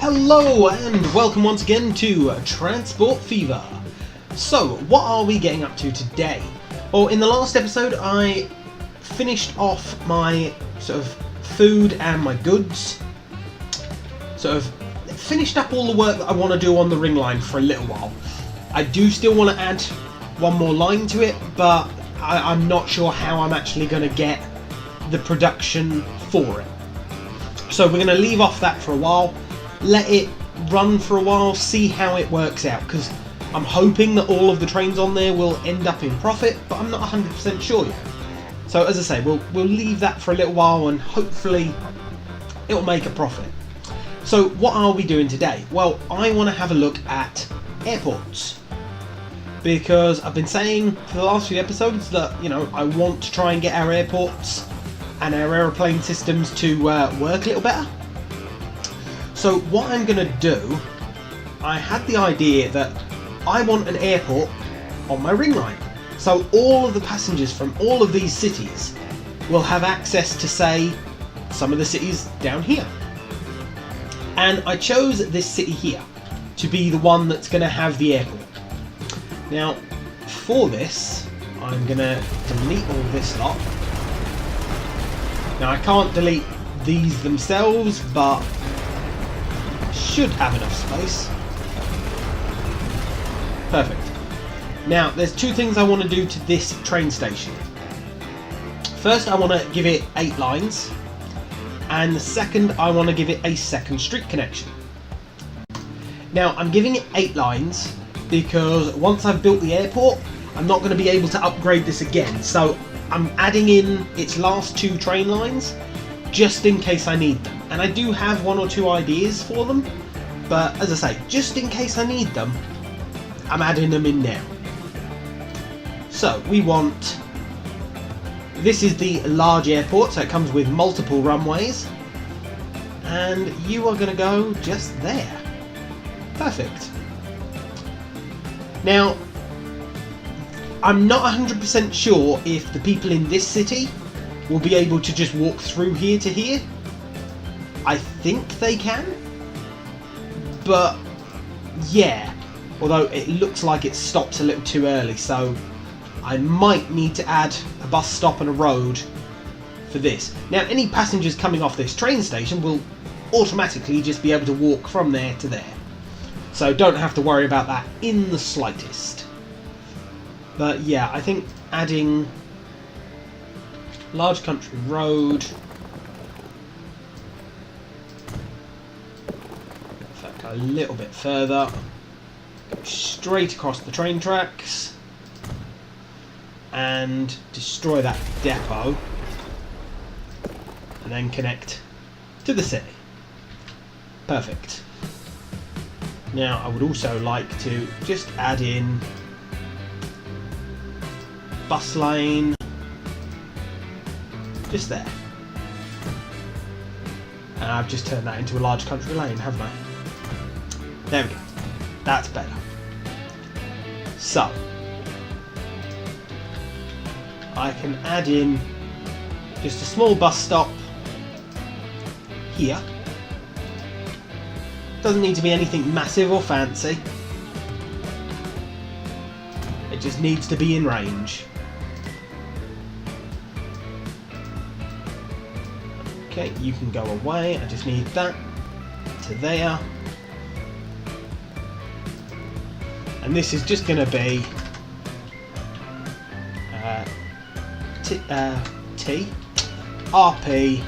Hello and welcome once again to Transport Fever. So, what are we getting up to today? Well, in the last episode I finished off my sort of food and my goods. Sort of finished up all the work that I want to do on the ring line for a little while. I do still want to add one more line to it, but I'm not sure how I'm actually going to get the production for it. So we're going to leave off that for a while, let it run for a while, see how it works out, because I'm hoping that all of the trains on there will end up in profit, but I'm not 100% sure yet. So as I say, we'll leave that for a little while and hopefully it'll make a profit. So what are we doing today? Well, I want to have a look at airports, because I've been saying for the last few episodes that, you know, I want to try and get our airports and our aeroplane systems to work a little better. So what I'm going to do, I had the idea that I want an airport on my ring line. So all of the passengers from all of these cities will have access to, say, some of the cities down here. And I chose this city here to be the one that's going to have the airport. Now, for this, I'm going to delete all this lot. Now, I can't delete these themselves, but should have enough space. Perfect. Now, there's two things I want to do to this train station. First, I want to give it 8 lines, and the second, I want to give it a second street connection. Now, I'm giving it 8 lines because once I've built the airport, I'm not going to be able to upgrade this again. So I'm adding in its last 2 train lines just in case I need them. And I do have 1 or 2 ideas for them, but as I say, just in case I need them, I'm adding them in now. So we want, this is the large airport, so it comes with multiple runways, and you are going to go just there. Perfect. Now, I'm not 100% sure if the people in this city will be able to just walk through here to here. I think they can, but yeah, although it looks like it stops a little too early, so I might need to add a bus stop and a road for this. Now, any passengers coming off this train station will automatically just be able to walk from there to there, so don't have to worry about that in the slightest. But yeah, I think adding large country road, in fact a little bit further, go straight across the train tracks and destroy that depot, and then connect to the city. Perfect. Now I would also like to just add in bus lane just there. And I've just turned that into a large country lane, haven't I? There we go. That's better. So I can add in just a small bus stop here. Doesn't need to be anything massive or fancy. It just needs to be in range. Okay, you can go away. I just need that to there. And this is just going to be T, RP,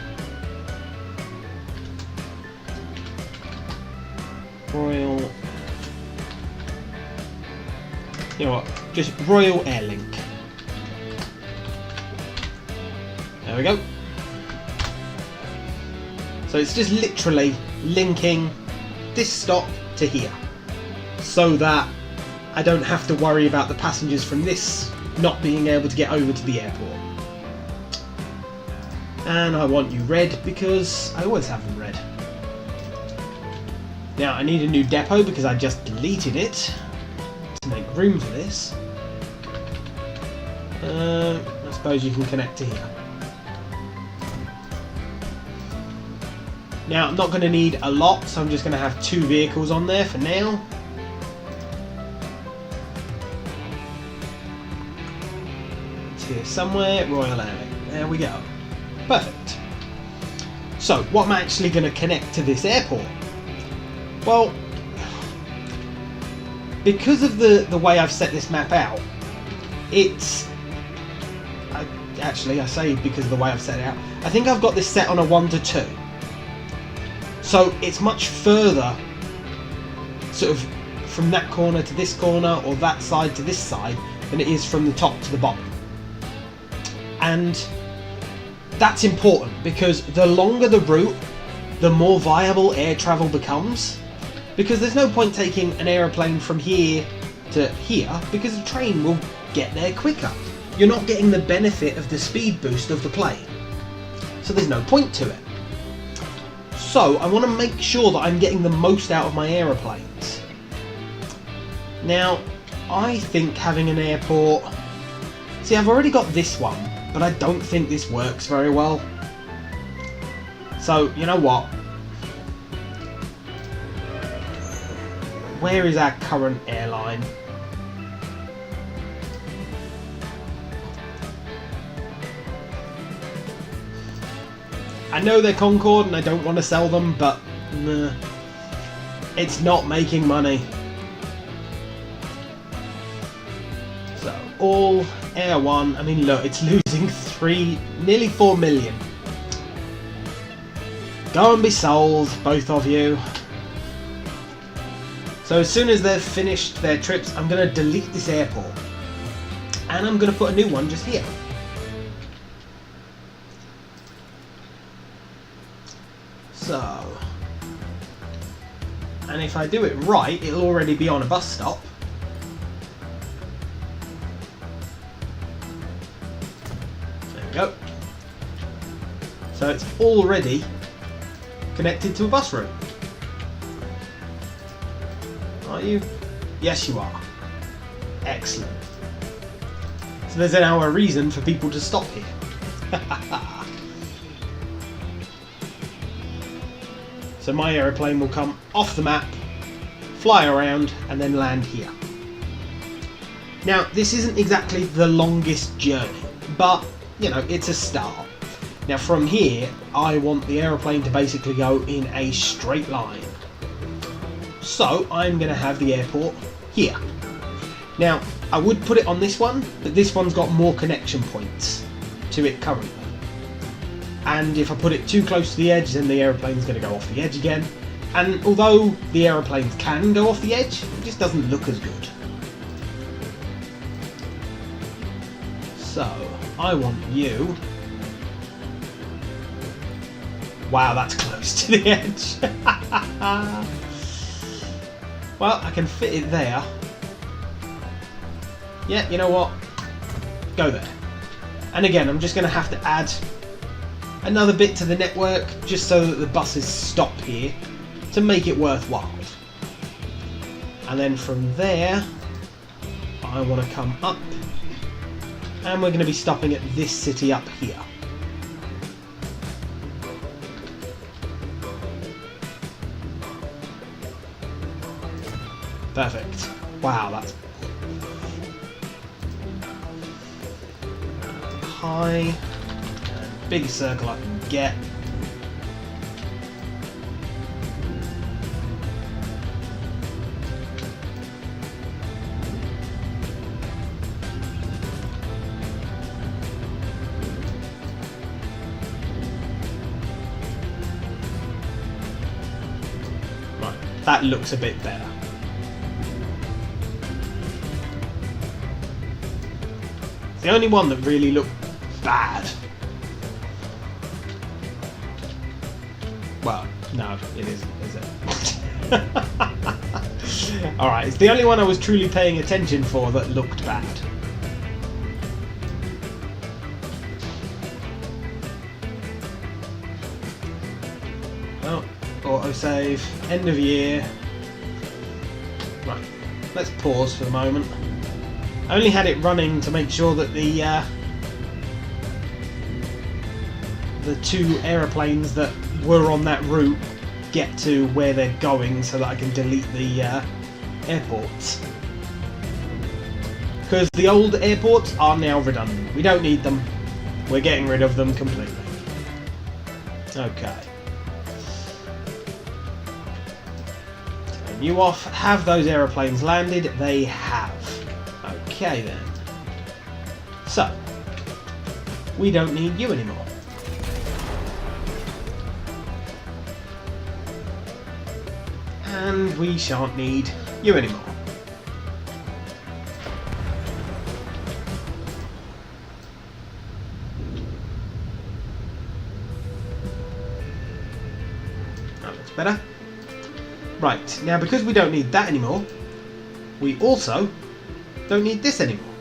Royal, you know what, just Royal Air Link. There we go. So it's just literally linking this stop to here, so that I don't have to worry about the passengers from this not being able to get over to the airport. And I want you red because I always have them red. Now I need a new depot because I just deleted it to make room for this. I suppose you can connect to here. Now, I'm not going to need a lot, so I'm just going to have 2 vehicles on there for now. It's here somewhere, Royal Air. There we go. Perfect. So, what am I actually going to connect to this airport? Well, because of the way I've set this map out, it's... I say because of the way I've set it out. I think I've got this set on a 1 to 2. So it's much further, sort of, from that corner to this corner, or that side to this side, than it is from the top to the bottom. And that's important, because the longer the route, the more viable air travel becomes. Because there's no point taking an aeroplane from here to here, because the train will get there quicker. You're not getting the benefit of the speed boost of the plane. So there's no point to it. So I want to make sure that I'm getting the most out of my aeroplanes. Now, I think having an airport... See, I've already got this one, but I don't think this works very well. So, you know what? Where is our current airline? I know they're Concorde and I don't want to sell them, but nah, it's not making money. So, all Air 1, I mean look, it's losing nearly 4 million. Go and be sold, both of you. So as soon as they've finished their trips, I'm going to delete this airport. And I'm going to put a new one just here. So, and if I do it right, it'll already be on a bus stop. There we go. So it's already connected to a bus route. Are you? Yes, you are. Excellent. So there's now a reason for people to stop here. So my aeroplane will come off the map, fly around, and then land here. Now, this isn't exactly the longest journey, but, you know, it's a start. Now, from here, I want the aeroplane to basically go in a straight line. So, I'm going to have the airport here. Now, I would put it on this one, but this one's got more connection points to it currently. And if I put it too close to the edge, then the aeroplane's going to go off the edge again. And although the aeroplanes can go off the edge, it just doesn't look as good. So, I want you... Wow, that's close to the edge. Well, I can fit it there. Yeah, you know what? Go there. And again, I'm just going to have to add another bit to the network just so that the buses stop here to make it worthwhile. And then from there, I want to come up and we're going to be stopping at this city up here. Perfect. Wow, that's high. Biggest circle I can get. Right, that looks a bit better. The only one that really looked bad. Well, no, it isn't, is it? Alright, it's the only one I was truly paying attention for that looked bad. Well, autosave, end of year. Right, let's pause for the moment. I only had it running to make sure that the two aeroplanes that were on that route get to where they're going so that I can delete the airports. Because the old airports are now redundant. We don't need them. We're getting rid of them completely. Okay. Turn you off. Have those aeroplanes landed? They have. Okay then. So, we don't need you anymore. And we shan't need you anymore. That looks better. Right, now because we don't need that anymore, we also don't need this anymore.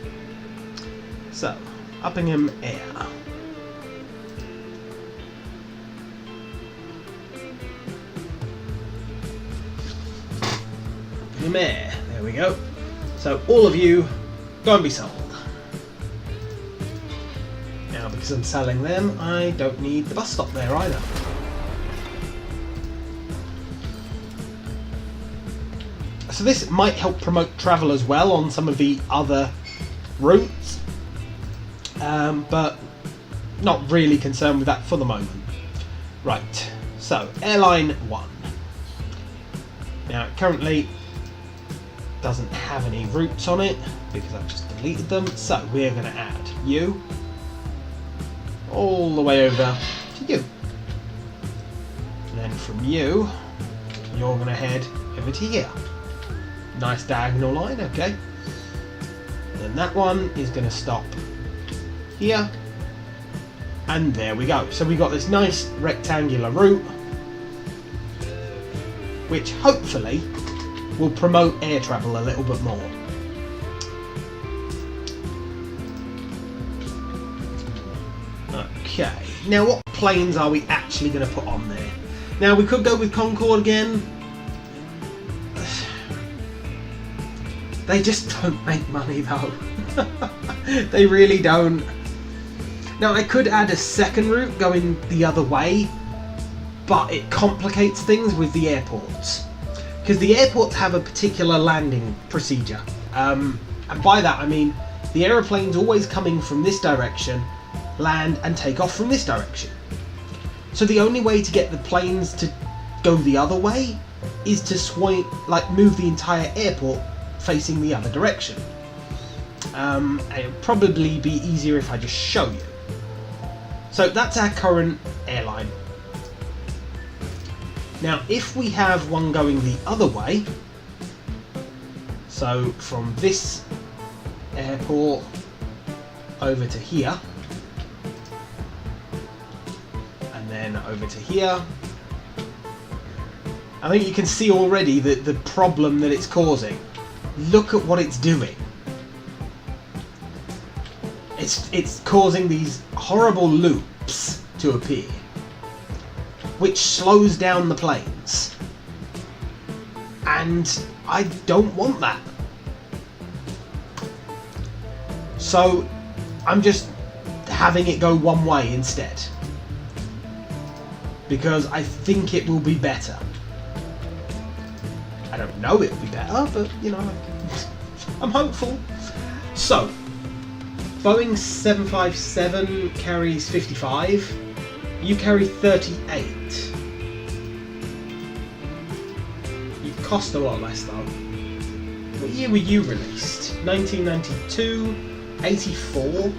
So, Uppingham Air. Uppingham Air, there we go. So all of you, go and be sold. Now because I'm selling them, I don't need the bus stop there either. So this might help promote travel as well on some of the other routes, but not really concerned with that for the moment. Right, so Airline 1. Now it currently doesn't have any routes on it because I've just deleted them, so we're going to add you all the way over to you. And then from you, you're going to head over to here. Nice diagonal line, okay. Then that one is going to stop here. And there we go. So we've got this nice rectangular route, which hopefully will promote air travel a little bit more. Okay, now what planes are we actually going to put on there? Now we could go with Concorde again. They just don't make money though. They really don't. Now I could add a second route going the other way, but it complicates things with the airports. Because the airports have a particular landing procedure. And by that I mean the aeroplane's always coming from this direction, land and take off from this direction. So the only way to get the planes to go the other way is to swing, like move the entire airport facing the other direction. And it would probably be easier if I just show you. So that's our current airline. Now if we have one going the other way, so from this airport over to here, and then over to here, I think you can see already the problem that it's causing. Look at what it's doing. It's causing these horrible loops to appear, which slows down the planes. And I don't want that. So I'm just having it go one way instead, because I think it will be better. I don't know it'll be better, but you know, I'm hopeful. So, Boeing 757 carries 55, you carry 38. You cost a lot less though. What year were you released? 1992, 84,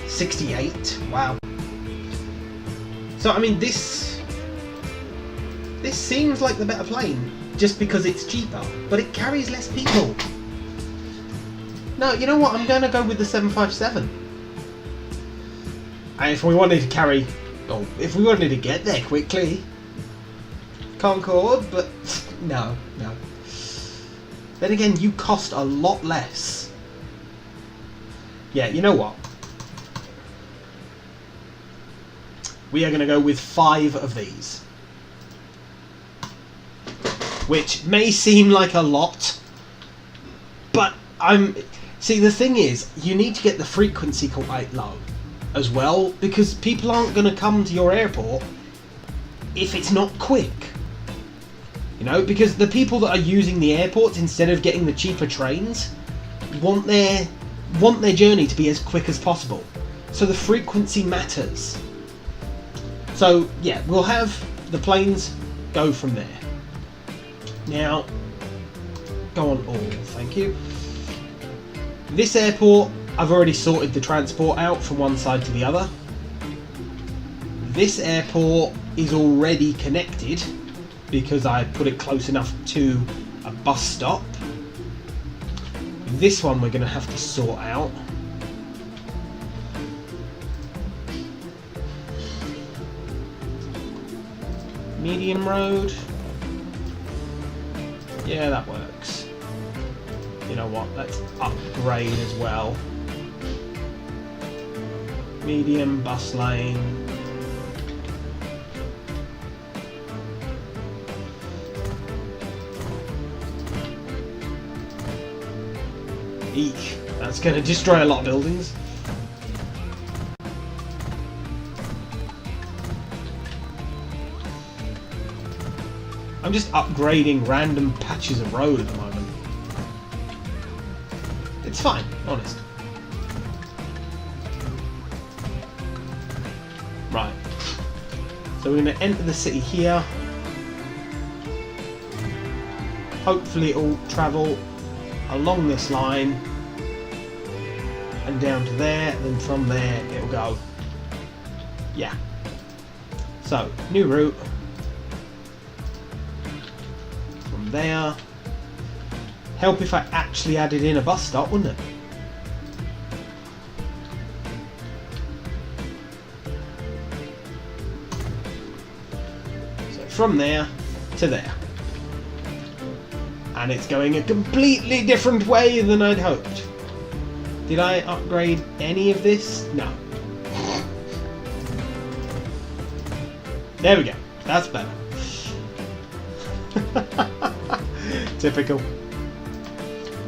68, wow. So I mean this seems like the better plane, just because it's cheaper, but it carries less people. No, you know what, I'm going to go with the 757. And if we wanted to carry, or if we wanted to get there quickly, Concorde, but no. Then again, you cost a lot less. Yeah, you know what? We are going to go with 5 of these. Which may seem like a lot, but see, the thing is, you need to get the frequency quite low as well, because people aren't going to come to your airport if it's not quick. You know, because the people that are using the airports instead of getting the cheaper trains want their journey to be as quick as possible. So the frequency matters. So yeah, we'll have the planes go from there. Now, go on all, thank you. This airport, I've already sorted the transport out from one side to the other. This airport is already connected because I put it close enough to a bus stop. This one we're going to have to sort out. Medium road. Yeah, that works. You know what, let's upgrade as well. Medium bus lane. Eek, that's going to destroy a lot of buildings. I'm just upgrading random patches of road at the moment. It's fine, honest. Right. So we're going to enter the city here. Hopefully it'll travel along this line and down to there, and then from there it'll go. Yeah. So, new route. From there. Help if I actually added in a bus stop, wouldn't it? So from there to there. And it's going a completely different way than I'd hoped. Did I upgrade any of this? No. There we go. That's better. Typical.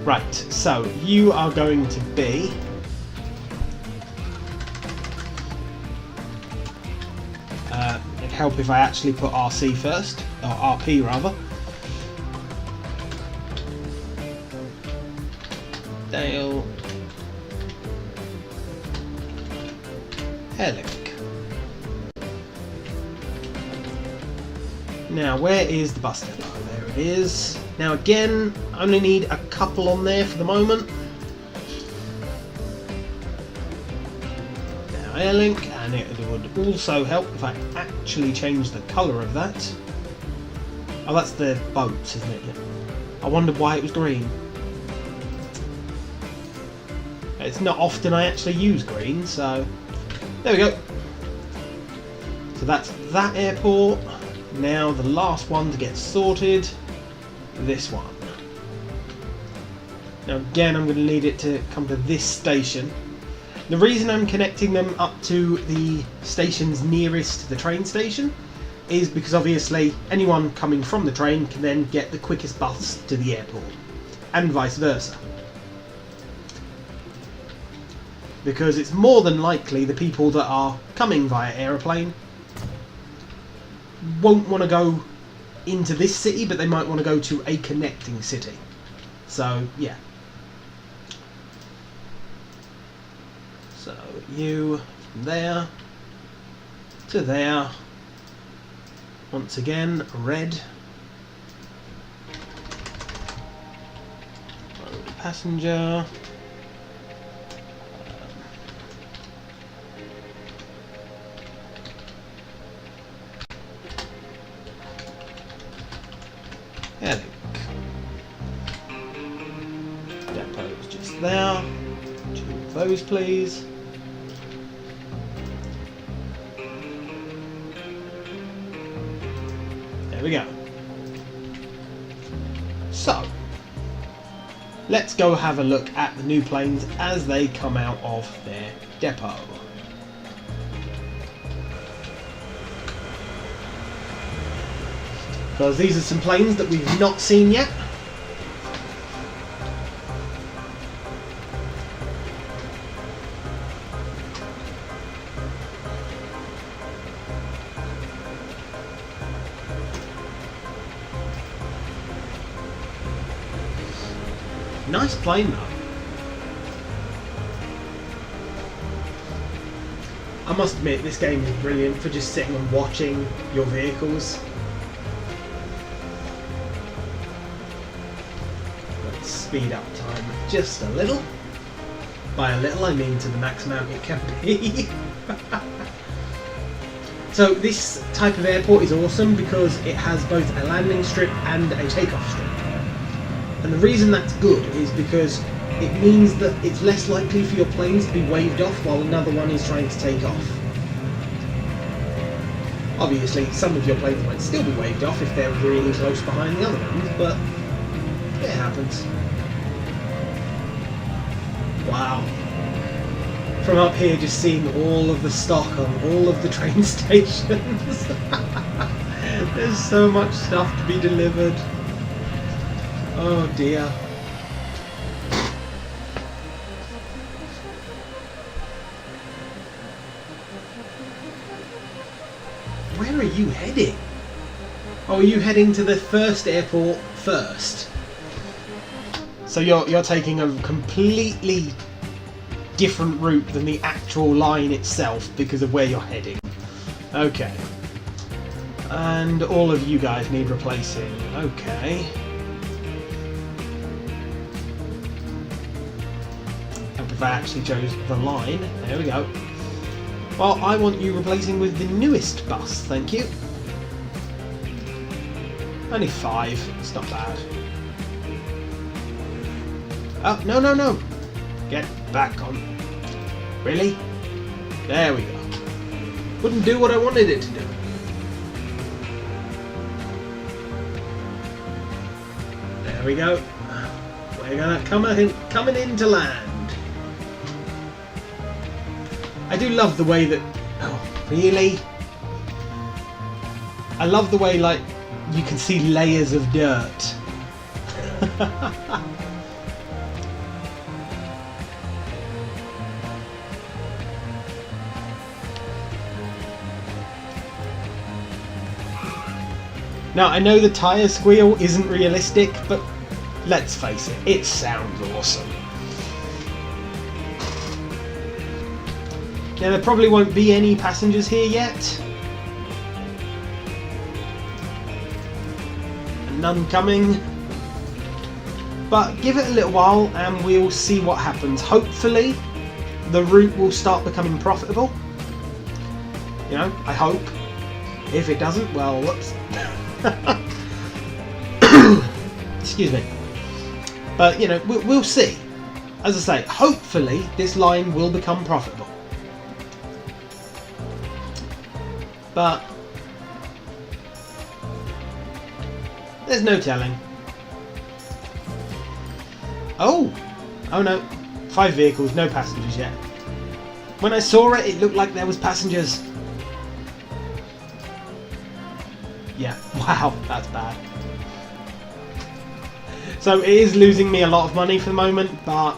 Right, so you are going to be... it'd help if I actually put RC first, or RP rather. Dale. Airlink. Now, where is the bus depot? There it is. Now again, I only need a couple on there for the moment. Now Airlink, and it would also help if I actually change the colour of that. Oh, that's the boats, isn't it? I wondered why it was green. It's not often I actually use green, so there we go. So that's that airport. Now the last one to get sorted, this one. Now again, I'm going to need it to come to this station. The reason I'm connecting them up to the stations nearest to the train station is because obviously anyone coming from the train can then get the quickest bus to the airport, and vice versa. Because it's more than likely the people that are coming via aeroplane won't want to go into this city, but they might want to go to a connecting city. So, yeah. So, you from there to there. Once again, red. Road passenger. Airlink. Depot's just there. 2 of those, please. There we go. So, let's go have a look at the new planes as they come out of their depot. Because these are some planes that we've not seen yet. Nice plane though. I must admit, this game is brilliant for just sitting and watching your vehicles. Let's speed up time just a little. By a little, I mean to the max amount it can be. So this type of airport is awesome because it has both a landing strip and a takeoff strip. And the reason that's good is because it means that it's less likely for your planes to be waved off while another one is trying to take off. Obviously, some of your planes might still be waved off if they're really close behind the other ones, but it happens. Wow. From up here, just seeing all of the stock on all of the train stations. There's so much stuff to be delivered. Oh dear. Where are you heading? Oh, are you heading to the first airport first? So you're taking a completely different route than the actual line itself because of where you're heading. Okay. And all of you guys need replacing. Okay. Hope if I actually chose the line. There we go. Well, I want you replacing with the newest bus, thank you. Only 5, it's not bad. Oh, no, no, no. Get back on. Really? There we go. Wouldn't do what I wanted it to do. There we go. We're gonna coming into land. I do love the way that... Oh, really? I love the way, like, you can see layers of dirt. Now, I know the tyre squeal isn't realistic, but let's face it, it sounds awesome. Now, there probably won't be any passengers here yet. And none coming. But give it a little while and we'll see what happens. Hopefully, the route will start becoming profitable. You know, I hope. If it doesn't, well, whoops. Excuse me. But, you know, we'll see. As I say, hopefully this line will become profitable. But there's no telling. Oh! Oh no. 5 vehicles, no passengers yet. When I saw it, it looked like there was passengers. Yeah, wow, that's bad. So it is losing me a lot of money for the moment, but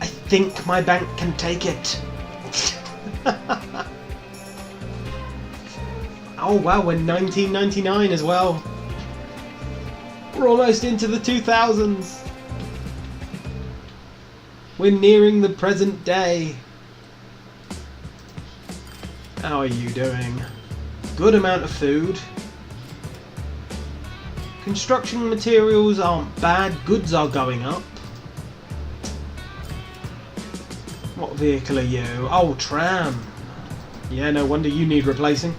I think my bank can take it. Oh wow, we're 1999 as well. We're almost into the 2000s. We're nearing the present day. How are you doing? Good amount of food. Construction materials aren't bad, goods are going up. What vehicle are you? Oh, tram. Yeah, no wonder you need replacing.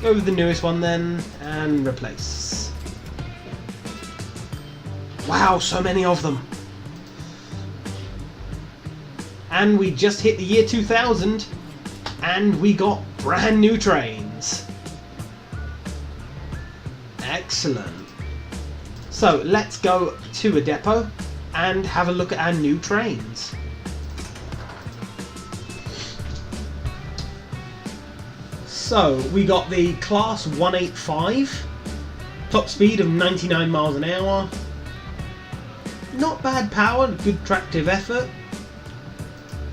Go with the newest one then, and replace. Wow, so many of them. And we just hit the year 2000, and we got brand new trains. Excellent. So let's go to a depot and have a look at our new trains. So we got the Class 185, top speed of 99 miles an hour. Not bad power, good tractive effort.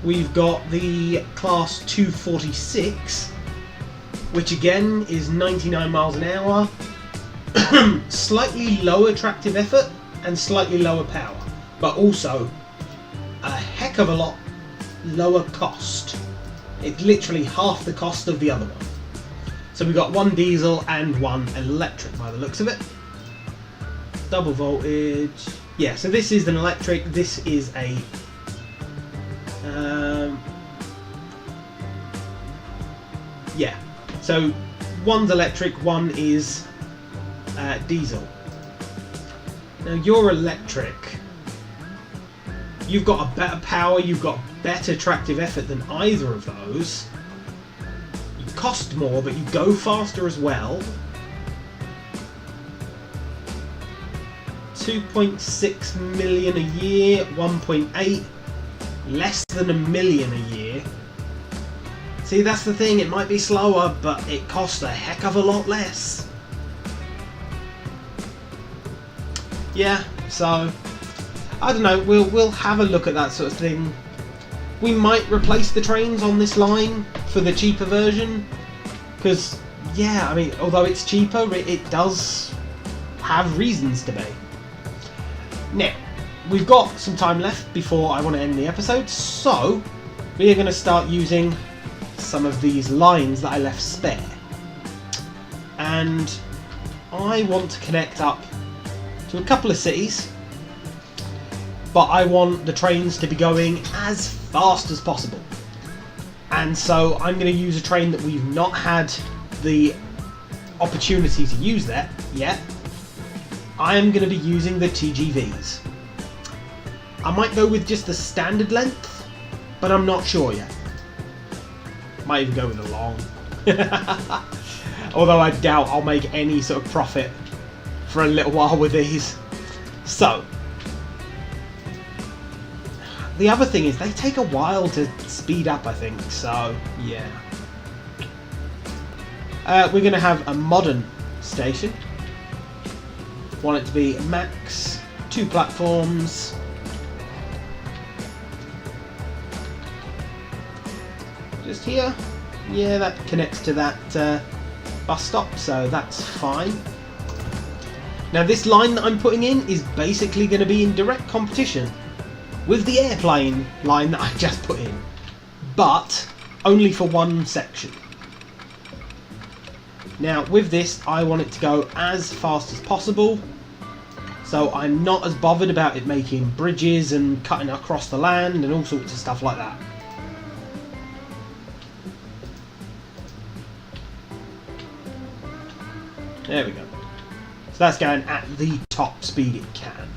We've got the Class 246, which again is 99 miles an hour. Slightly lower tractive effort and slightly lower power, but also a heck of a lot lower cost. It's literally half the cost of the other one. So we've got one diesel and one electric by the looks of it. Double voltage. Yeah, so this is an electric, this is a yeah, so one's electric, one is diesel. Now your electric, you've got a better power, you've got better tractive effort than either of those. You cost more, but you go faster as well. 2.6 million a year, 1.8, less than $1 million a year. See, that's the thing, it might be slower, but it costs a heck of a lot less. Yeah, so I don't know, we'll have a look at that sort of thing. We might replace the trains on this line for the cheaper version, because yeah, I mean, although it's cheaper, it does have reasons to be. Now, we've got some time left before I want to end the episode, so we are going to start using some of these lines that I left spare. And I want to connect up to a couple of cities, but I want the trains to be going as fast as possible. And so I'm going to use a train that we've not had the opportunity to use that yet. I am going to be using the TGVs. I might go with just the standard length, but I'm not sure yet. Might even go with the long. Although I doubt I'll make any sort of profit for a little while with these. So, the other thing is they take a while to speed up, I think, so yeah. We're going to have a modern station. Want it to be max 2 platforms. Just here. Yeah, that connects to that bus stop, so that's fine. Now this line that I'm putting in is basically going to be in direct competition with the airplane line that I just put in, but only for one section. Now with this, I want it to go as fast as possible, so I'm not as bothered about it making bridges and cutting across the land and all sorts of stuff like that. There we go. So that's going at the top speed it can.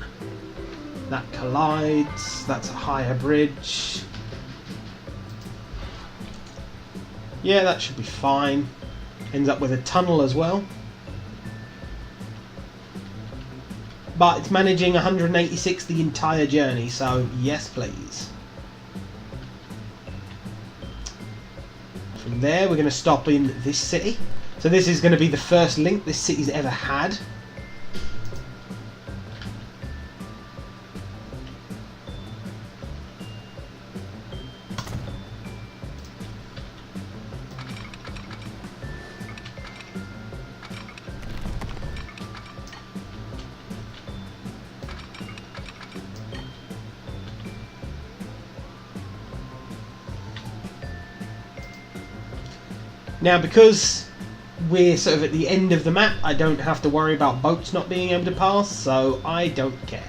That collides, that's a higher bridge. Yeah, that should be fine. Ends up with a tunnel as well. But it's managing 186 the entire journey, so yes please. From there we're going to stop in this city. So this is going to be the first link this city's ever had. Now because we're sort of at the end of the map, I don't have to worry about boats not being able to pass, so I don't care.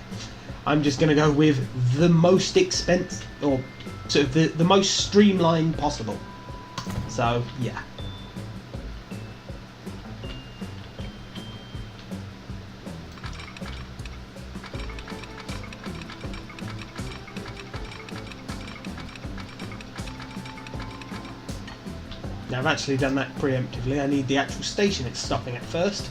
I'm just going to go with the most expensive, or sort of the most streamlined possible. So, yeah. Now I've actually done that preemptively. I need the actual station it's stopping at first.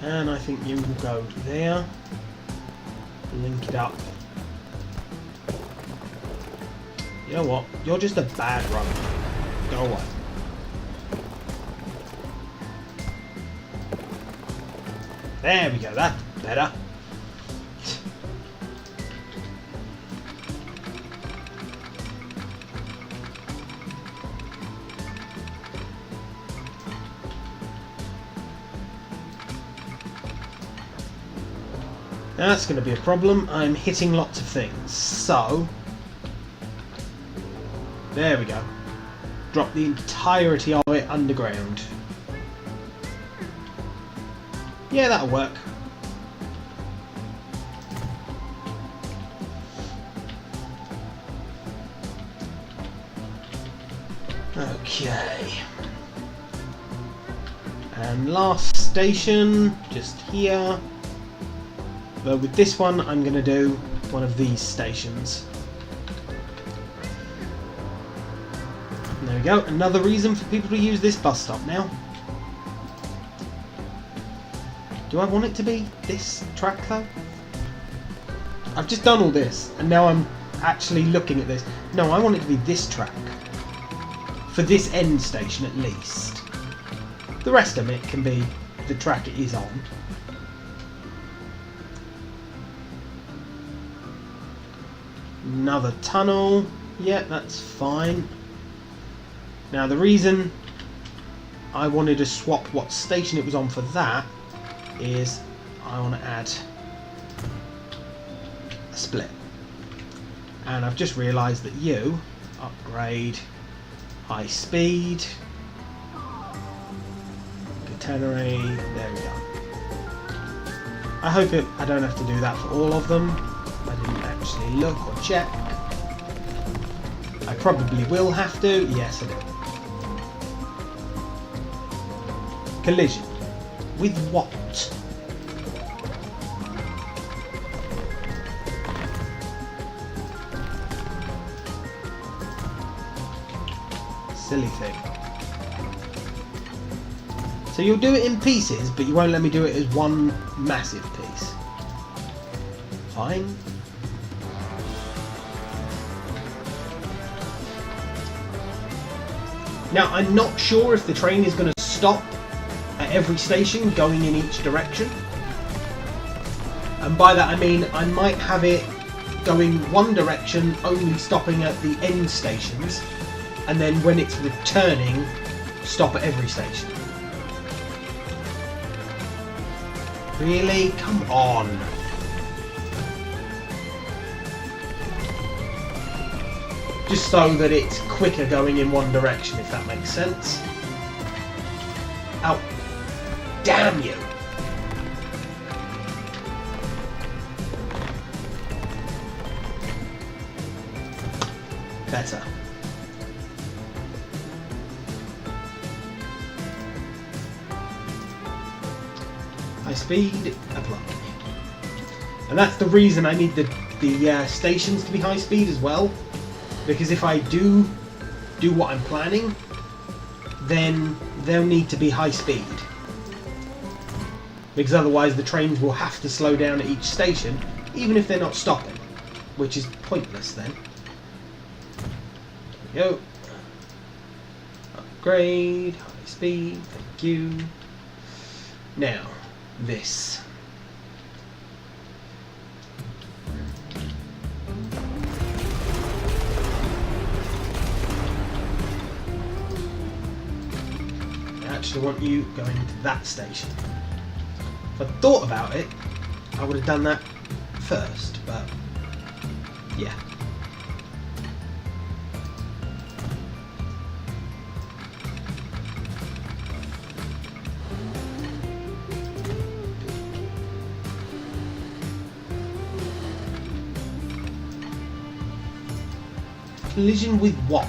And I think you will go there. Link it up. You know what? You're just a bad runner. Go away. There we go, that's better. That's going to be a problem. I'm hitting lots of things. So, there we go. Drop the entirety of it underground. Yeah, that'll work. Okay. And last station, just here. But with this one, I'm going to do one of these stations. There we go. Another reason for people to use this bus stop now. Do I want it to be this track though? I've just done all this, and now I'm actually looking at this. No, I want it to be this track. For this end station at least. The rest of it can be the track it is on. Another tunnel. Yeah, that's fine. Now the reason I wanted to swap what station it was on for that is I want to add a split. And I've just realised that you upgrade high speed, catenary, there we go. I hope I don't have to do that for all of them. I didn't actually look or check. I probably will have to. Yes, I do. Collision. With what? Silly thing. So you'll do it in pieces, but you won't let me do it as one massive piece. Fine. Now, I'm not sure if the train is going to stop at every station going in each direction. And by that I mean I might have it going one direction, only stopping at the end stations, and then when it's returning, stop at every station. Really? Come on. Just so that it's quicker going in one direction, if that makes sense. Ow. Damn you! Better. High speed, apply. And that's the reason I need the stations to be high speed as well. Because if I do what I'm planning, then they'll need to be high speed. Because otherwise the trains will have to slow down at each station, even if they're not stopping. Which is pointless then. There we go. Upgrade, high speed, thank you. Now, this. I actually want you going to that station. If I thought about it, I would have done that first, but yeah. Collision with what?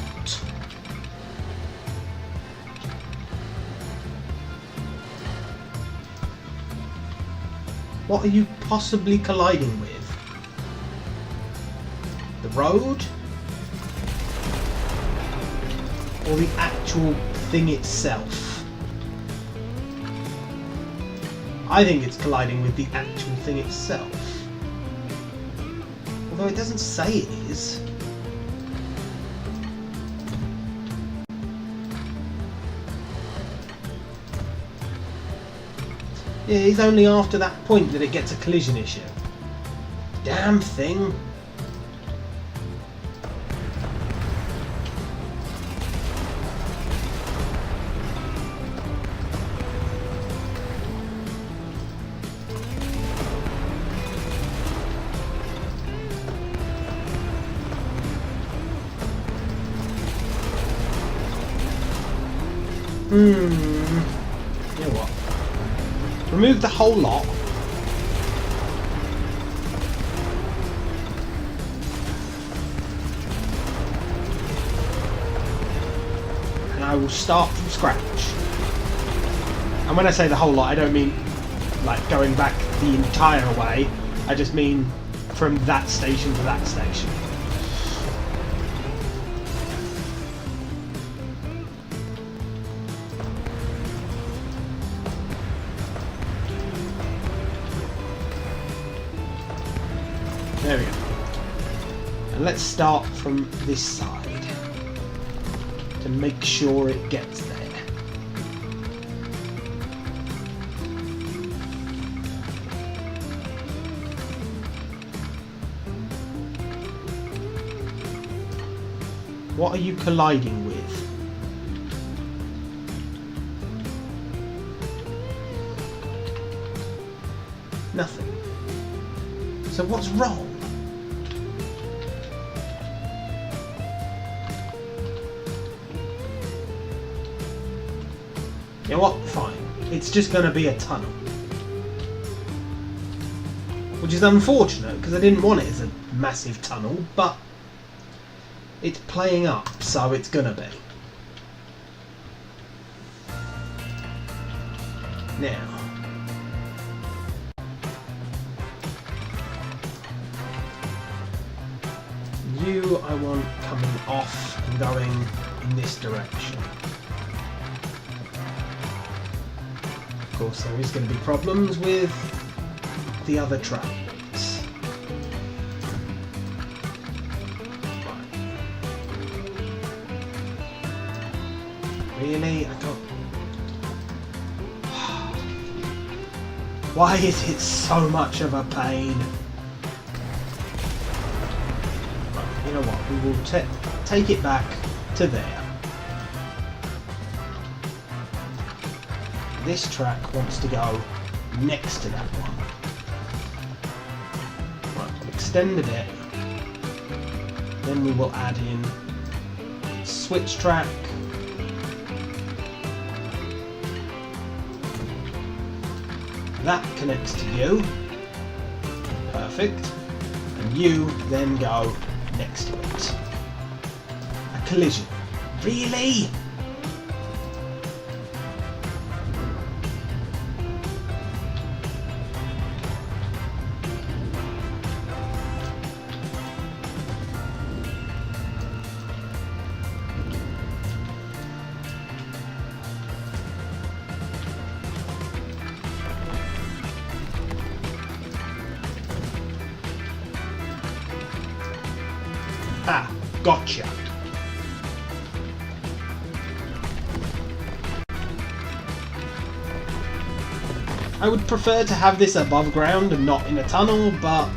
What are you possibly colliding with? The road? Or the actual thing itself? I think it's colliding with the actual thing itself. Although it doesn't say it is. Yeah, it's only after that point that it gets a collision issue. Damn thing. You know what? Remove the whole lot. And I will start from scratch. And when I say the whole lot, I don't mean like going back the entire way. I just mean from that station to that station. There we go. And let's start from this side to make sure it gets there. What are you colliding with? Nothing. So what's wrong? You know what? Fine. It's just going to be a tunnel. Which is unfortunate, because I didn't want it as a massive tunnel, but it's playing up, so it's going to be. Now, you I want coming off and going in this direction. Of course, there is going to be problems with the other tracks. Really? I can't... Why is it so much of a pain? Right, you know what? We will take it back to there. This track wants to go next to that one. Right, we'll extend a bit. Then we will add in switch track. That connects to you. Perfect. And you then go next to it. A collision. Really? Ah, gotcha. I would prefer to have this above ground and not in a tunnel, but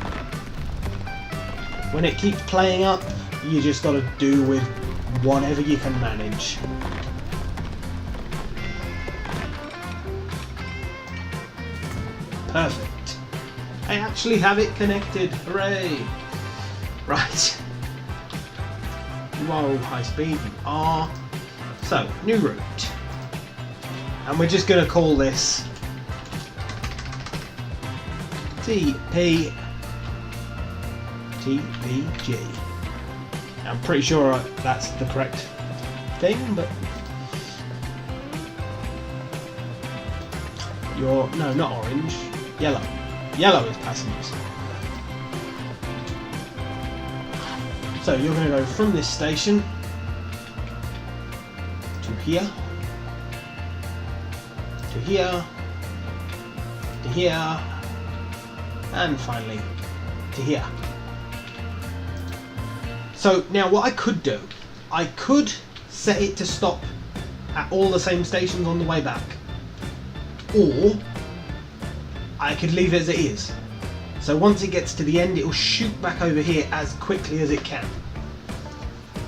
when it keeps playing up, you just gotta do with whatever you can manage. Perfect. I actually have it connected. Hooray! Right. Whoa, high speed, you are. So, new route. And we're just going to call this TVG. I'm pretty sure that's the correct thing, but no, not orange, yellow. Yellow is passengers. So you're going to go from this station to here, to here, to here, and finally to here. So now what I could do, I could set it to stop at all the same stations on the way back, or I could leave it as it is. So once it gets to the end, it will shoot back over here as quickly as it can.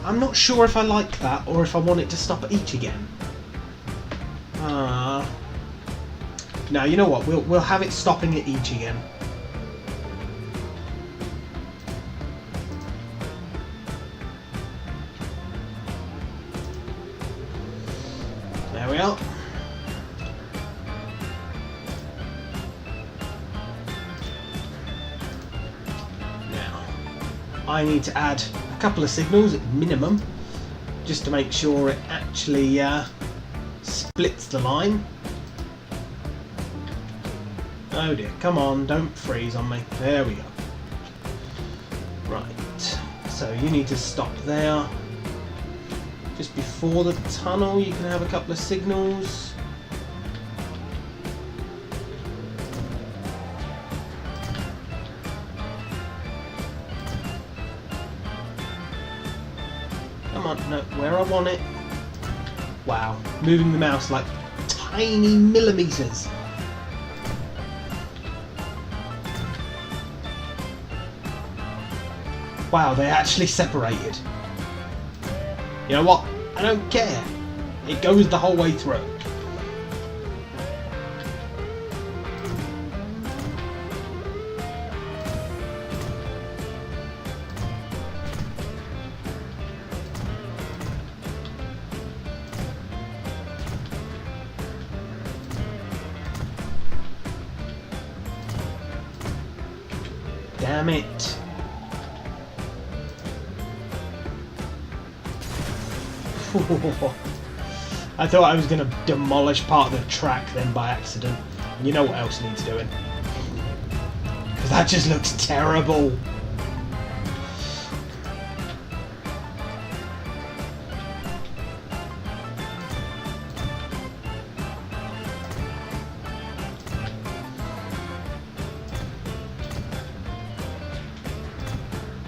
I'm not sure if I like that or if I want it to stop at each again. No, you know what? We'll have it stopping at each again. There There we are. Now, I need to add a couple of signals at minimum, just to make sure it actually splits the line. Oh dear, come on, don't freeze on me. There we go. Right, so you need to stop there. Just before the tunnel you can have a couple of signals. Come on, no, where I want it. Wow, moving the mouse like tiny millimeters. Wow, they actually separated. You know what? I don't care. It goes the whole way through. Damn it. I thought I was going to demolish part of the track then by accident. And you know what else needs doing? Because that just looks terrible.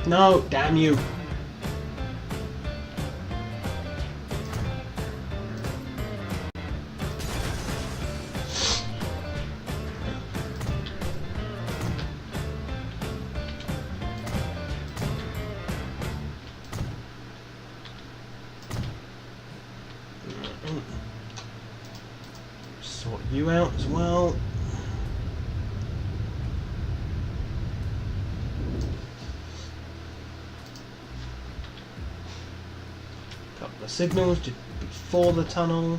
No, damn you. Sort you out as well. Couple of signals just before the tunnel.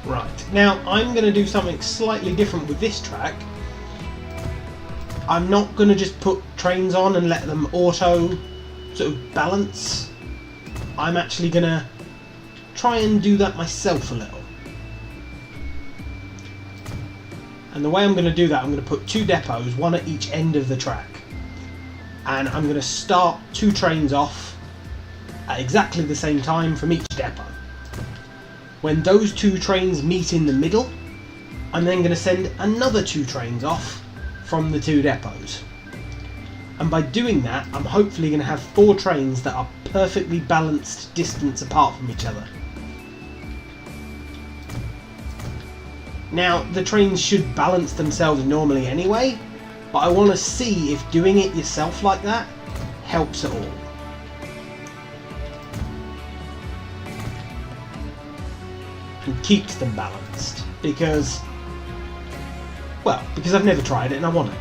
Right, now I'm going to do something slightly different with this track. I'm not going to just put trains on and let them auto sort of balance. I'm actually going to try and do that myself a little. And the way I'm going to do that, I'm going to put two depots, one at each end of the track. And I'm going to start two trains off at exactly the same time from each depot. When those two trains meet in the middle, I'm then going to send another two trains off from the two depots. And by doing that, I'm hopefully going to have four trains that are perfectly balanced distance apart from each other. Now, the trains should balance themselves normally anyway, but I want to see if doing it yourself like that helps at all. And keeps them balanced, because I've never tried it and I want it.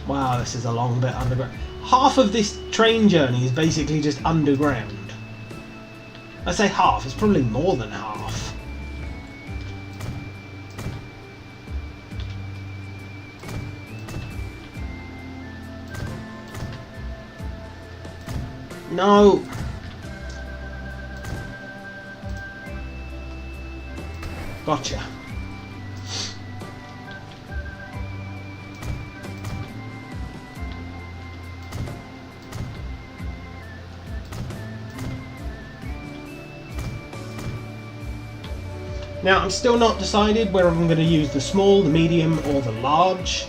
Wow, this is a long bit underground. Half of this train journey is basically just underground. I say half, it's probably more than half. No. Gotcha. Now, I'm still not decided whether I'm going to use the small, the medium, or the large.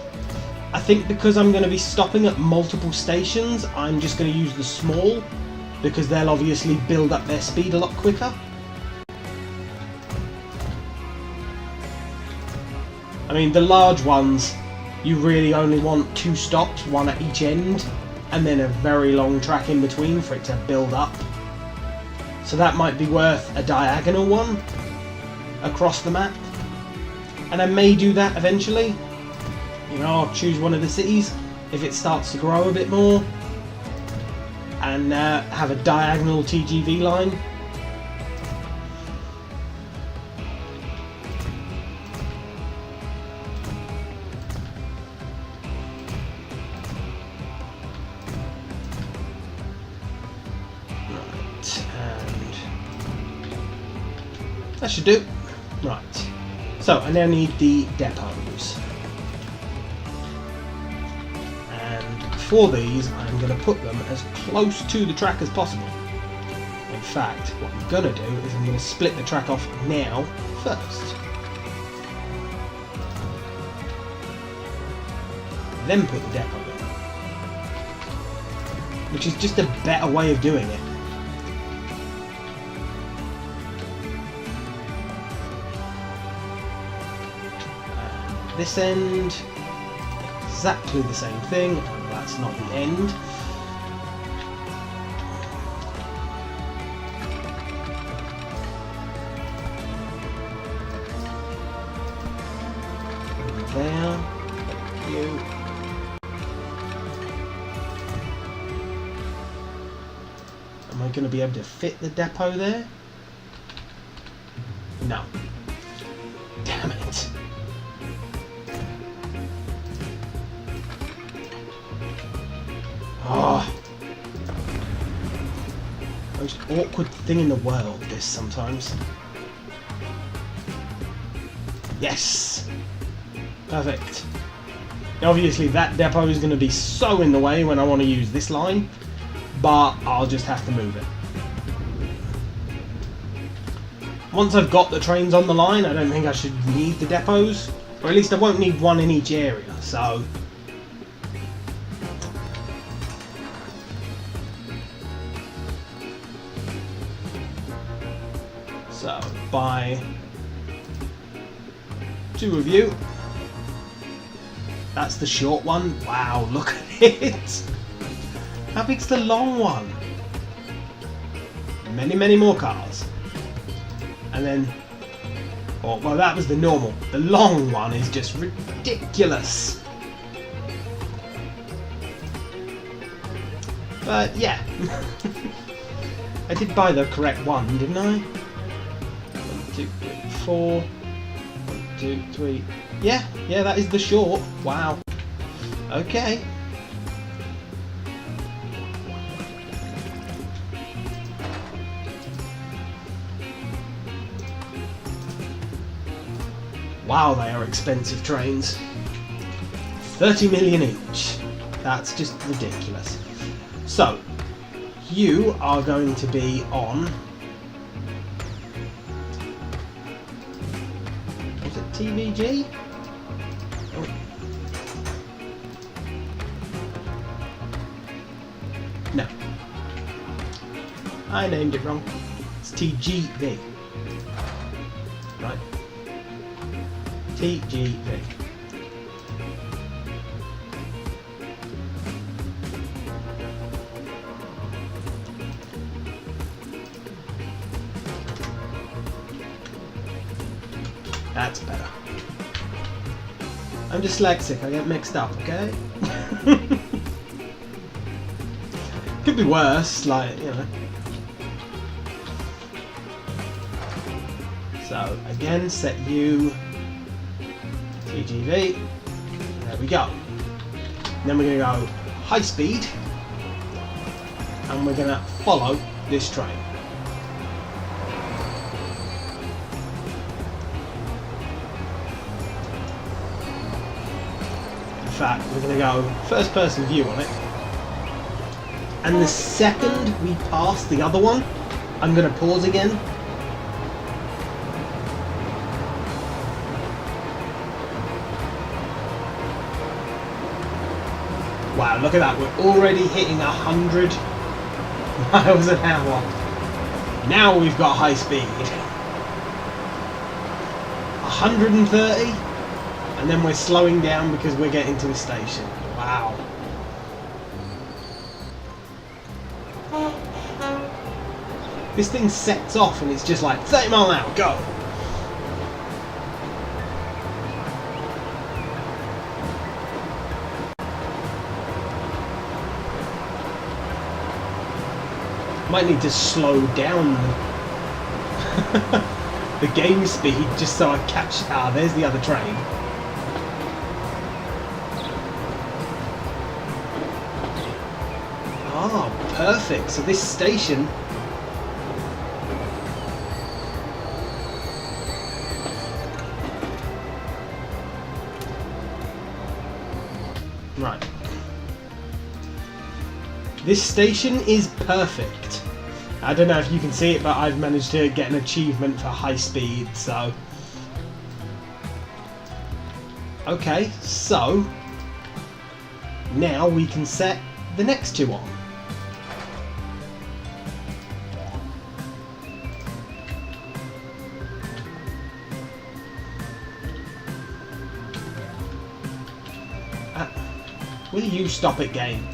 I think because I'm going to be stopping at multiple stations, I'm just going to use the small, because they'll obviously build up their speed a lot quicker. I mean, the large ones, you really only want 2 stops, one at each end, and then a very long track in between for it to build up. So that might be worth a diagonal one across the map. And I may do that eventually. You know, I'll choose one of the cities if it starts to grow a bit more, and have a diagonal TGV line. That should do. Right. So I now need the depots. And for these, I'm going to put them as close to the track as possible. In fact, what I'm going to do is I'm going to split the track off now first. Then put the depot in. Which is just a better way of doing it. This end, exactly the same thing. That's not the end. There. Thank you. Am I going to be able to fit the depot there? No. Damn it. Oh, most awkward thing in the world, this sometimes. Yes! Perfect. Now obviously that depot is going to be so in the way when I want to use this line, but I'll just have to move it. Once I've got the trains on the line, I don't think I should need the depots, or at least I won't need one in each area, so... So, by 2 of you. That's the short one. Wow, look at it! How big's the long one? Many, many more cars. And then, oh, well, that was the normal. The long one is just ridiculous. But yeah, I did buy the correct one, didn't I? 1, 2, 3, 4. 1, 2, 3. Yeah, that is the short. Wow. Okay. Wow, they are expensive trains. 30 million each. That's just ridiculous. So, you are going to be on... Was it TVG? Oh. No. I named it wrong. It's TGV. Right. TGV. That's better. I'm dyslexic, I get mixed up, okay? Could be worse, like, you know. So, again, set you TGV. There we go. And then we're going to go high speed. And we're going to follow this train. In fact, we're going to go first person view on it. And the second we pass the other one, I'm going to pause again. Wow, look at that. We're already hitting 100 miles an hour. Now we've got high speed. 130, and then we're slowing down because we're getting to the station. Wow. This thing sets off and it's just like 30 mile an hour, go. Might need to slow down the game speed just so I catch... Ah, there's the other train. Ah, perfect. So this station... Right. This station is perfect. I don't know if you can see it, but I've managed to get an achievement for high speed, so... Okay, so... Now we can set the next two on. Will you stop it, game?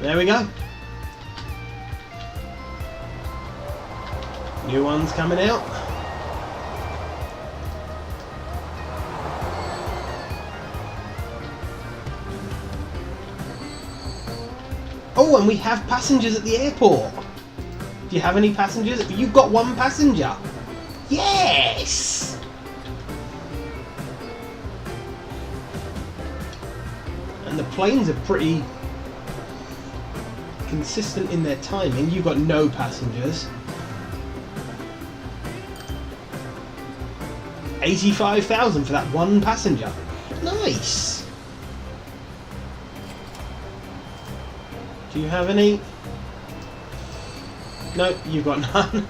There we go. New one's coming out. Oh, and we have passengers at the airport. Do you have any passengers? You've got one passenger. Yes! And the planes are pretty consistent in their timing. You've got no passengers. 85,000 for that one passenger. Nice. Do you have any? No, you've got none.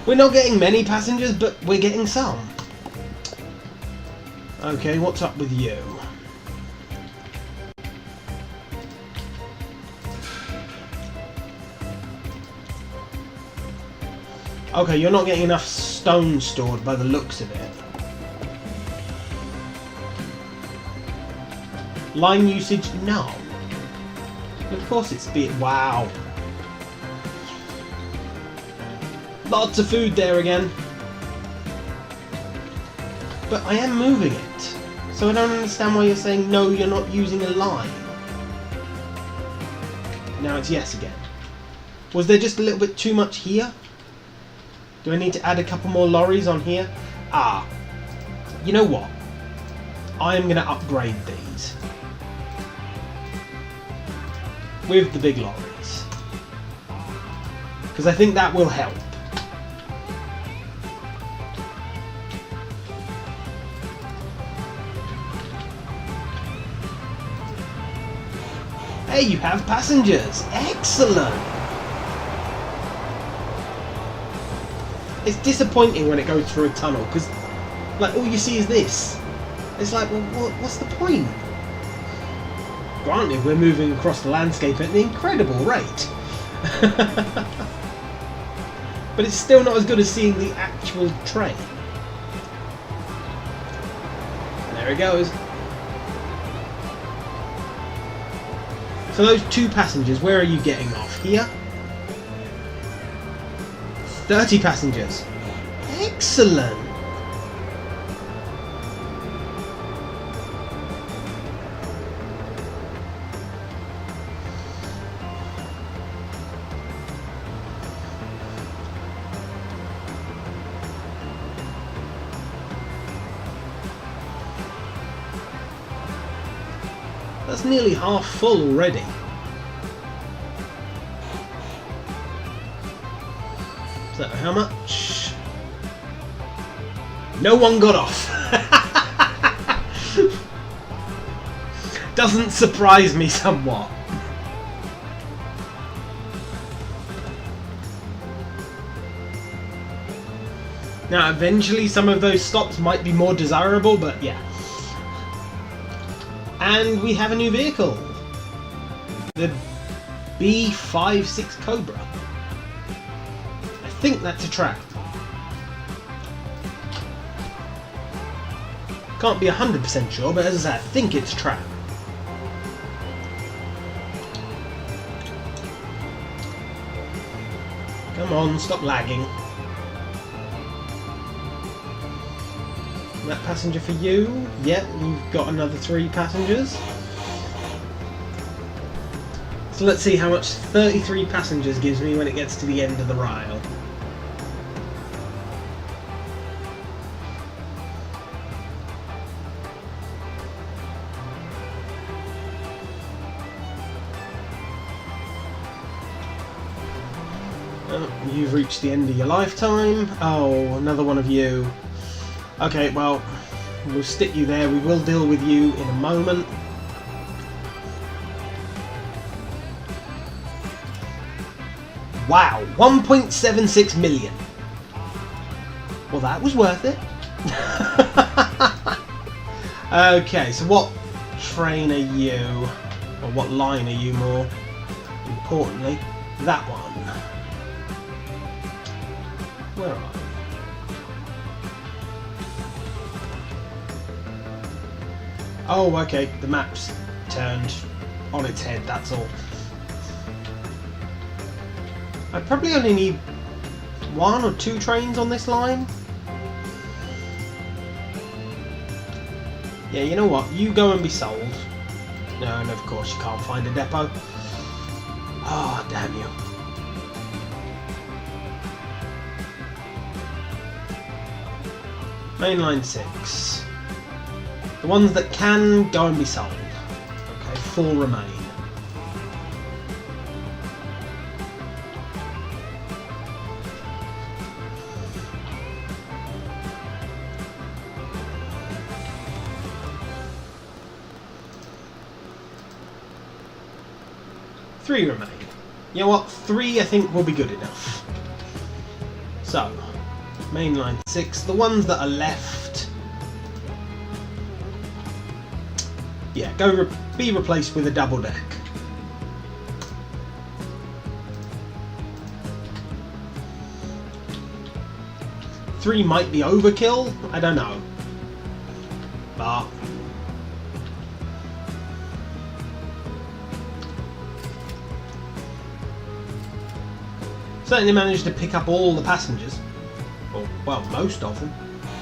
We're not getting many passengers, but we're getting some. Okay, what's up with you? Okay, you're not getting enough stone stored by the looks of it. Line usage, no. Of course it's speed. Wow. Lots of food there again. But I am moving it. So I don't understand why you're saying no, you're not using a line. Now it's yes again. Was there just a little bit too much here? Do I need to add a couple more lorries on here? Ah, you know what? I am going to upgrade these with the big lorries, because I think that will help. Hey, you have passengers! Excellent! It's disappointing when it goes through a tunnel, because like all you see is this. It's like, well, what's the point? Granted, we're moving across the landscape at an incredible rate. But it's still not as good as seeing the actual train. There it goes. So those two passengers, where are you getting off? Here? 30 passengers. Excellent. That's nearly half full already. So how much? No one got off. Doesn't surprise me somewhat. Now eventually some of those stops might be more desirable, but yeah. And we have a new vehicle. The B56 Cobra. I think that's a trap. Can't be 100% sure, but as I said, I think it's trap. Come on, stop lagging. That passenger for you. Yep, you've got another 3 passengers. So let's see how much 33 passengers gives me when it gets to the end of the rail. Oh, you've reached the end of your lifetime. Oh, another one of you. Okay, well, we'll stick you there. We will deal with you in a moment. Wow, 1.76 million. Well, that was worth it. Okay, so what train are you? Or what line are you more importantly? That one. Where are you? Oh, okay, the map's turned on its head, that's all. I probably only need 1 or 2 trains on this line. Yeah, you know what? You go and be sold. No, and of course you can't find a depot. Oh, damn you. Mainline 6. The ones that can go and be sold. Okay, 4 remain. Three remain. You know what? 3 I think will be good enough. So, mainline 6. The ones that are left. Yeah, be replaced with a double deck. Three might be overkill. I don't know. But certainly managed to pick up all the passengers. Or, well, most of them.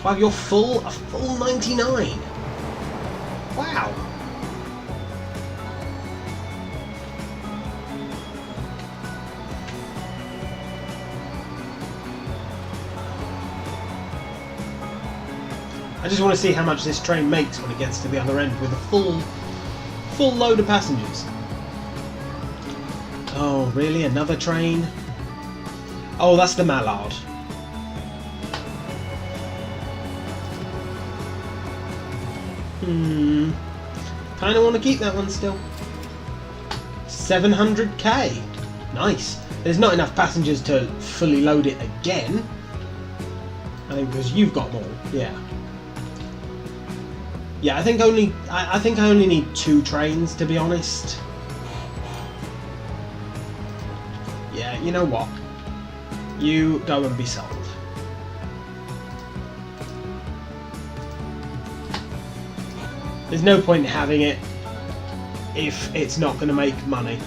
Wow, you're a full 99. Wow. I just want to see how much this train makes when it gets to the other end with a full load of passengers. Oh, really? Another train? Oh, that's the Mallard. Kind of want to keep that one still. 700k. Nice. There's not enough passengers to fully load it again. I think because you've got more. Yeah. Yeah, I think I only need 2 trains, to be honest. Yeah, you know what? You go and be sold. There's no point in having it if it's not going to make money.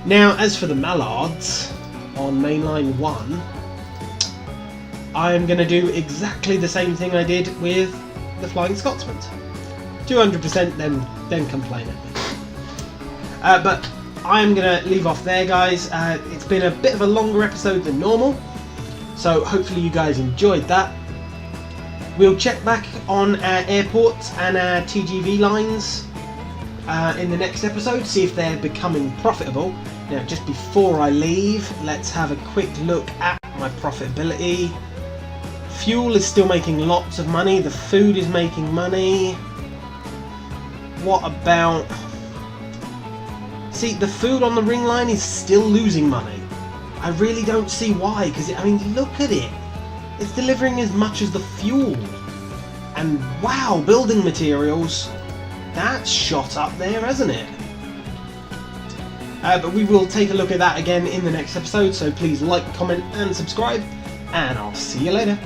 Now, as for the Mallards on mainline 1, I am going to do exactly the same thing I did with the Flying Scotsman. 200%, then complain at me. But I am going to leave off there, guys. It's been a bit of a longer episode than normal, so hopefully you guys enjoyed that. We'll check back on our airports and our TGV lines in the next episode, see if they're becoming profitable. Now, just before I leave, let's have a quick look at my profitability. Fuel is still making lots of money. The food is making money. What about... See, the food on the ring line is still losing money. I really don't see why, because, I mean, look at it. It's delivering as much as the fuel. And wow, building materials. That's shot up there, hasn't it? But we will take a look at that again in the next episode, so please like, comment and subscribe, and I'll see you later.